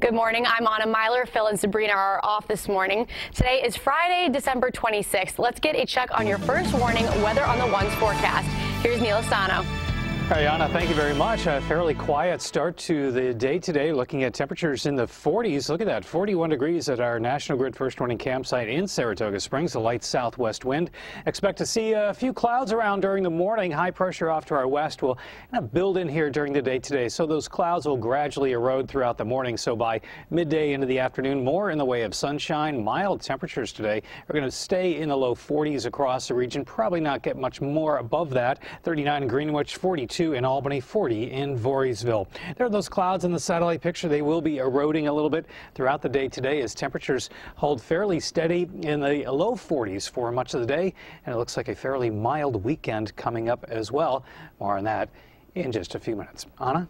Good morning. I'm Anna Myler. Phil and Sabrina are off this morning. Today is Friday, December 26th. Let's get a check on your first warning weather on the One's forecast. Here's Neil Asano. Hey, Anna, thank you very much. A fairly quiet start to the day today, looking at temperatures in the 40s. Look at that, 41 degrees at our National Grid First Warning campsite in Saratoga Springs, a light southwest wind. Expect to see a few clouds around during the morning. High pressure off to our west will kind of build in here during the day today, so those clouds will gradually erode throughout the morning. So by midday into the afternoon, more in the way of sunshine. Mild temperatures today are going to stay in the low 40s across the region. Probably not get much more above that. 39 in Greenwich, 42 in Albany, 40 in Voorheesville. There are those clouds in the satellite picture. They will be eroding a little bit throughout the day today as temperatures hold fairly steady in the low 40s for much of the day, and it looks like a fairly mild weekend coming up as well. More on that in just a few minutes. Anna?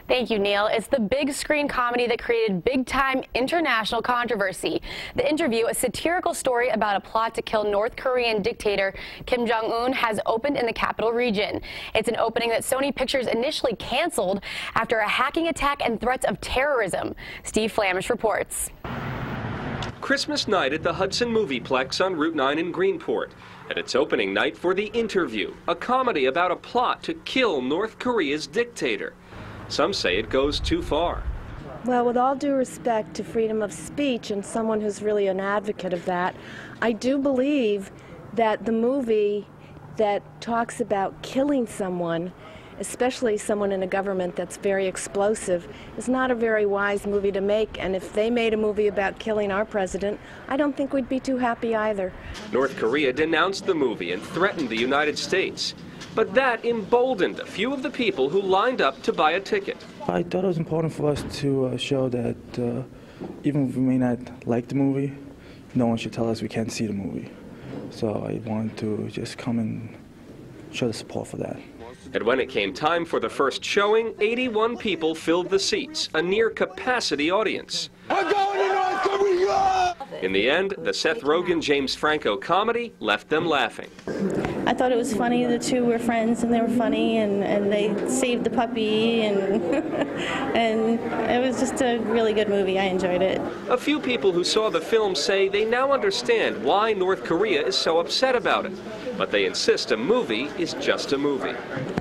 Thank you, Neil. It's the big screen comedy that created big-time international controversy. The Interview, a satirical story about a plot to kill North Korean dictator Kim Jong-un, has opened in the capital region. It's an opening that Sony Pictures initially canceled after a hacking attack and threats of terrorism. Steve Flamish reports. Christmas night at the Hudson Movieplex on Route 9 in Greenport. And it's opening night for The Interview, a comedy about a plot to kill North Korea's dictator. Some say it goes too far. Well, with all due respect to freedom of speech and someone who's really an advocate of that, I do believe that the movie that talks about killing someone, especially someone in a government that's very explosive, is not a very wise movie to make. And if they made a movie about killing our president, I don't think we'd be too happy either. North Korea denounced the movie and threatened the United States. But that emboldened a few of the people who lined up to buy a ticket. I thought it was important for us to show that even if we may not like the movie, no one should tell us we can't see the movie. So I wanted to just come and show the support for that. And when it came time for the first showing, 81 people filled the seats, a near-capacity audience. We're going to North Korea! In the end, the Seth Rogen-James Franco comedy left them laughing. I thought it was funny. The two were friends and they were funny, and they saved the puppy, and and it was just a really good movie. I enjoyed it. A few people who saw the film say they now understand why North Korea is so upset about it. But they insist a movie is just a movie.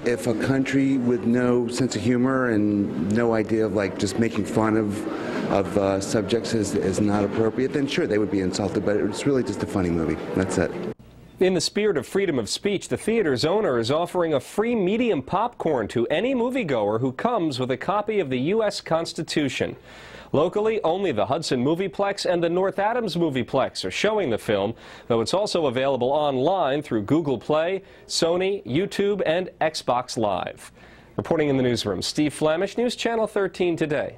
If a country with no sense of humor and no idea of like just making fun of subjects is not appropriate, then sure, they would be insulted, but it's really just a funny movie. That's it. In the spirit of freedom of speech, the theater's owner is offering a free medium popcorn to any moviegoer who comes with a copy of the U.S. Constitution. Locally, only the Hudson Movieplex and the North Adams Movieplex are showing the film, though it's also available online through Google Play, Sony, YouTube, and Xbox Live. Reporting in the newsroom, Steve Flamish, News Channel 13 Today.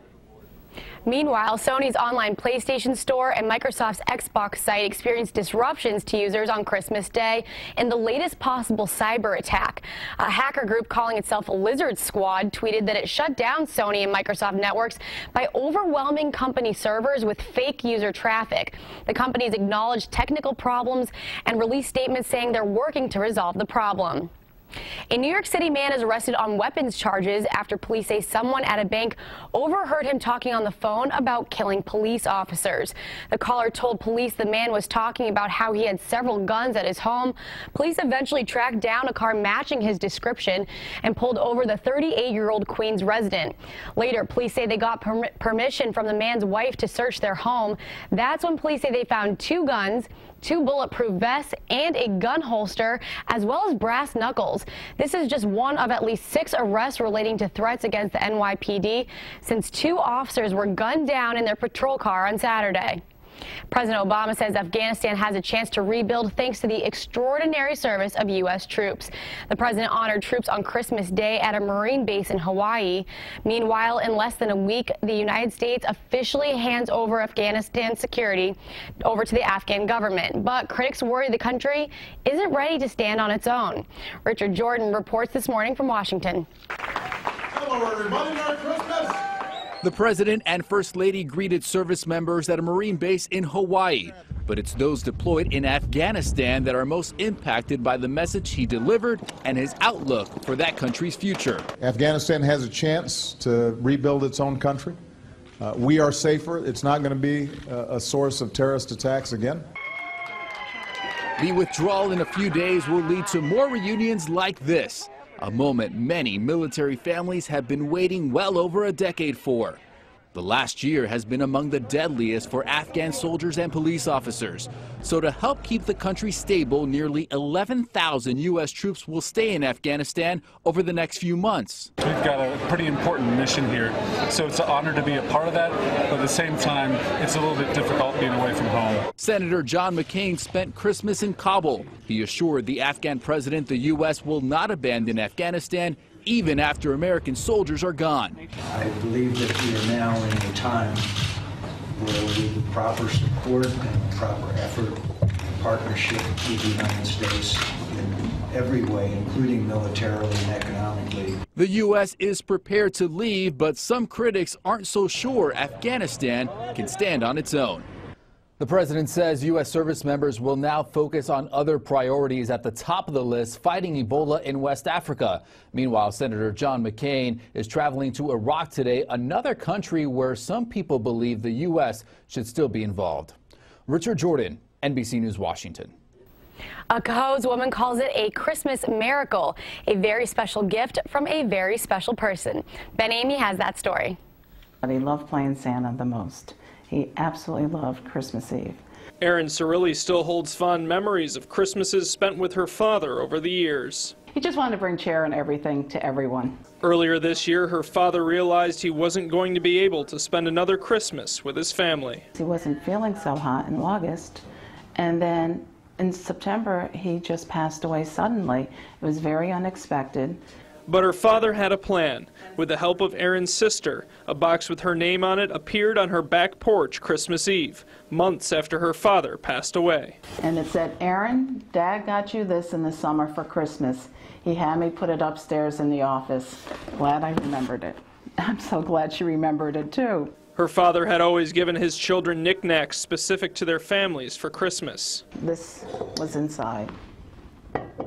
Meanwhile, Sony's online PlayStation Store and Microsoft's Xbox site experienced disruptions to users on Christmas Day in the latest possible cyber attack. A hacker group calling itself Lizard Squad tweeted that it shut down Sony and Microsoft networks by overwhelming company servers with fake user traffic. The companies acknowledged technical problems and released statements saying they're working to resolve the problem. A New York City man is arrested on weapons charges after police say someone at a bank overheard him talking on the phone about killing police officers. The caller told police the man was talking about how he had several guns at his home. Police eventually tracked down a car matching his description and pulled over the 38-year-old Queens resident. Later, police say they got permission from the man's wife to search their home. That's when police say they found 2 guns, 2 bulletproof vests, and a gun holster, as well as brass knuckles. This is just one of at least 6 arrests relating to threats against the NYPD since 2 officers were gunned down in their patrol car on Saturday. President Obama says Afghanistan has a chance to rebuild thanks to the extraordinary service of U.S. troops. The president honored troops on Christmas Day at a Marine base in Hawaii. Meanwhile, in less than a week, the United States officially hands over Afghanistan security over to the Afghan government. But critics worry the country isn't ready to stand on its own. Richard Jordan reports this morning from Washington. Hello, everybody. Merry Christmas. The president and first lady greeted service members at a Marine base in Hawaii. But it's those deployed in Afghanistan that are most impacted by the message he delivered and his outlook for that country's future. Afghanistan has a chance to rebuild its own country. We are safer. It's not going to be a source of terrorist attacks again. The withdrawal in a few days will lead to more reunions like this, a moment many military families have been waiting well over a decade for. The last year has been among the deadliest for Afghan soldiers and police officers. So to help keep the country stable, nearly 11,000 U.S. troops will stay in Afghanistan over the next few months. We've got a pretty important mission here, so it's an honor to be a part of that, but at the same time, it's a little bit difficult being away from home. Senator John McCain spent Christmas in Kabul. He assured the Afghan president the U.S. will not abandon Afghanistan even after American soldiers are gone. I believe that we are now in a time where with the proper support and proper effort, partnership with the United States in every way, including militarily and economically. The U.S. is prepared to leave, but some critics aren't so sure Afghanistan can stand on its own. The president says U.S. service members will now focus on other priorities at the top of the list, fighting Ebola in West Africa. Meanwhile, Senator John McCain is traveling to Iraq today, another country where some people believe the U.S. should still be involved. Richard Jordan, NBC News, Washington. A Cohoes woman calls it a Christmas miracle, a very special gift from a very special person. Ben Amy has that story. He loved playing Santa the most. He absolutely loved Christmas Eve. Erin Cirilli still holds fond memories of Christmases spent with her father over the years. He just wanted to bring cheer and everything to everyone. Earlier this year, her father realized he wasn't going to be able to spend another Christmas with his family. He wasn't feeling so hot in August, and then in September, he just passed away suddenly. It was very unexpected. But her father had a plan. With the help of Erin's sister, a box with her name on it appeared on her back porch Christmas Eve, months after her father passed away. And it said, "Erin, Dad got you this in the summer for Christmas. He had me put it upstairs in the office." Glad I remembered it. I'm so glad she remembered it too. Her father had always given his children knickknacks specific to their families for Christmas. This was inside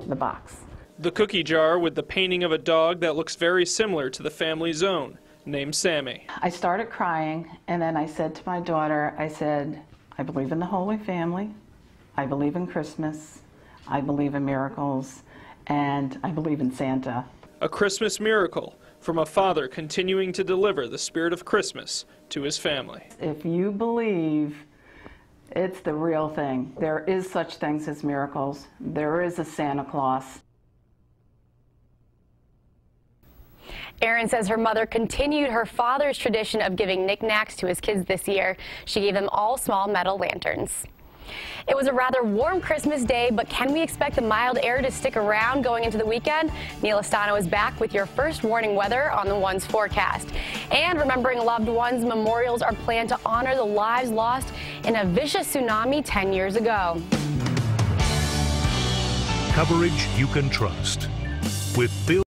the box. The cookie jar with the painting of a dog that looks very similar to the family's own, named Sammy. I started crying, and then I said to my daughter, I said, I believe in the Holy Family, I believe in Christmas, I believe in miracles, and I believe in Santa. A Christmas miracle from a father continuing to deliver the spirit of Christmas to his family. If you believe, it's the real thing. There is such things as miracles. There is a Santa Claus. Erin says her mother continued her father's tradition of giving knickknacks to his kids this year. She gave them all small metal lanterns. It was a rather warm Christmas day, but can we expect the mild air to stick around going into the weekend? Neil Estano is back with your first warning weather on the One's forecast. And remembering loved ones, memorials are planned to honor the lives lost in a vicious tsunami 10 years ago. Coverage you can trust with Bill.